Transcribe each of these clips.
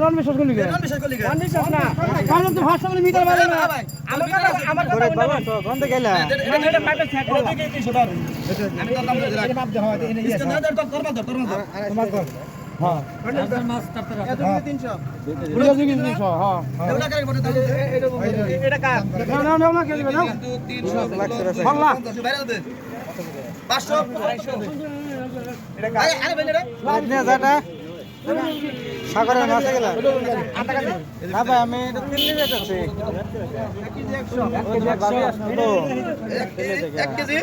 নন বিশ্বাস করলি কেন নন বিশ্বাস না কারণ তো ভাষা বলে মিটার বাড়ে না আমার কথা বাবা তো বন্ধ গেলা এটা পাইপে চেক করো 300 টাকা আমি তো দাম দিয়ে রাখ মাপ দে হয় এনে ইসকে না দর করবা তোমার কর হ্যাঁ মাছ কাটতে রাখ 300 বুঝা দিবি 300 হ্যাঁ এটা কারে বলে দাও এটা কার না না না কে দিবে নাও 300 বললা বাইরে দে 500 এটা কার আরে বেলে রে নে যাটা সাগরের মাছে গেলা না ভাই আমি এটা দিল্লি যাচ্ছি 1 কেজি 100 1 কেজি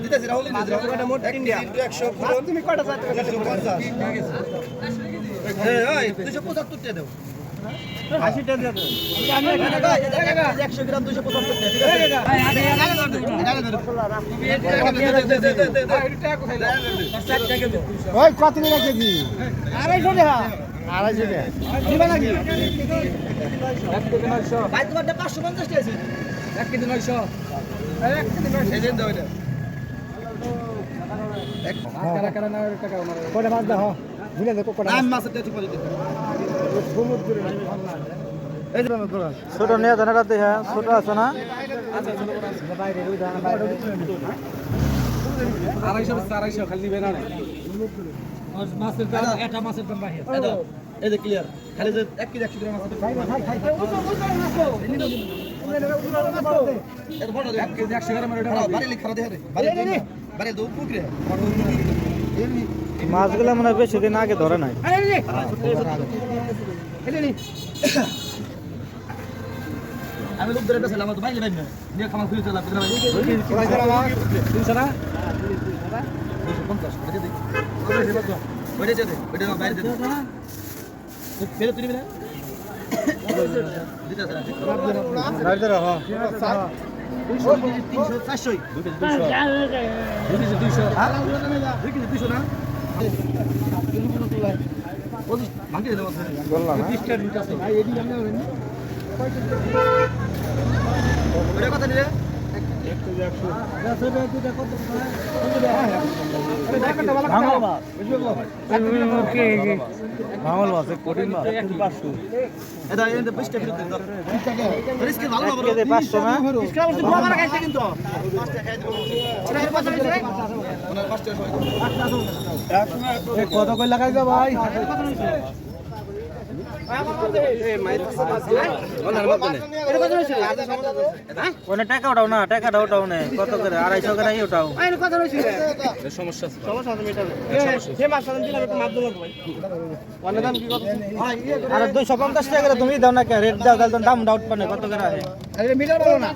দিতেছি রাহুল দিতেছি এটা মোট ইন্ডিয়া 100 তুমি কয়টা চাইতে 150 এই 275 টাকা দাও 80 টাকা দাও আমি 100 গ্রাম 275 টাকা ঠিক আছে ভাই ওই কত টাকা কেজি 250 টাকা 250 টাকা দিবা নাকি 1 কেজি 900 ভাই তোমারটা 550 টাকা আছে 1 কেজি 900 1 কেজি 900 এই দেন দাও এটা এক কারা কারা না টাকা আমার কয়টা মাছ দাও ভুলে দেখো কয়টা নাম মাছের টাকা চুপা দিতে সমুদ্রে এই যে ছোট নিয়ে দানাটাতে হ্যাঁ ছোট আছে না আচ্ছা ছোট বড় আছে বাইরে ওই দানা বাইরে 250 খালি দিবে না মাছের দাম এটা মাছের দাম বাহির এই যে ক্লিয়ার খালি যে 1 কেজি 100 গ্রাম আছে ভাই এত বড় 1 কেজি 100 গ্রাম এটা বাড়ি লিখা দে বাড়ি দো পুকুরে মাছগুলো মনে বেশি দিন আগে ধরে নাই আমি লোক ধরে গেছিলাম তো বাইরে বাইরে নিয়ে খামার খুলে চলা 200 না 250 ওটা দে ওটা দে ওটা বাইরে দে ফের তুই না দিতে আছে বাইরে দে হ্যাঁ 200 400 200 হ্যাঁ 200 না ভাঙিয়ে দেবো বললাম 20 টাকা মিটার আছে ভাই এডি আমরা হইনি ওটা কত নিলে 1 কেজি 100 10 টাকা কত ভাঙল মাছ বুঝলো ওকে ভাঙল মাছ কঠিন মাছ 500 এটা এন্ড 20 টাকা দিতে দাও 20 টাকা রিস্ক ভালো না বড় 500 না রিস্ক বলতে বড় করে খাইছে কিন্তু 5 টাকা খাই দেব ওটা 5 টাকা রে ওনা 5 টাকা কত কই লাগাই দাও ভাই কত হইছে টাকা উঠাও না টাকাটা উঠাও না কত করে 250 করে উঠাও সমস্যা আর 250 টাকা করে তুমি দাও না রেট দাও দাম ডাউট পানে কত করে আছে মিটার বলো না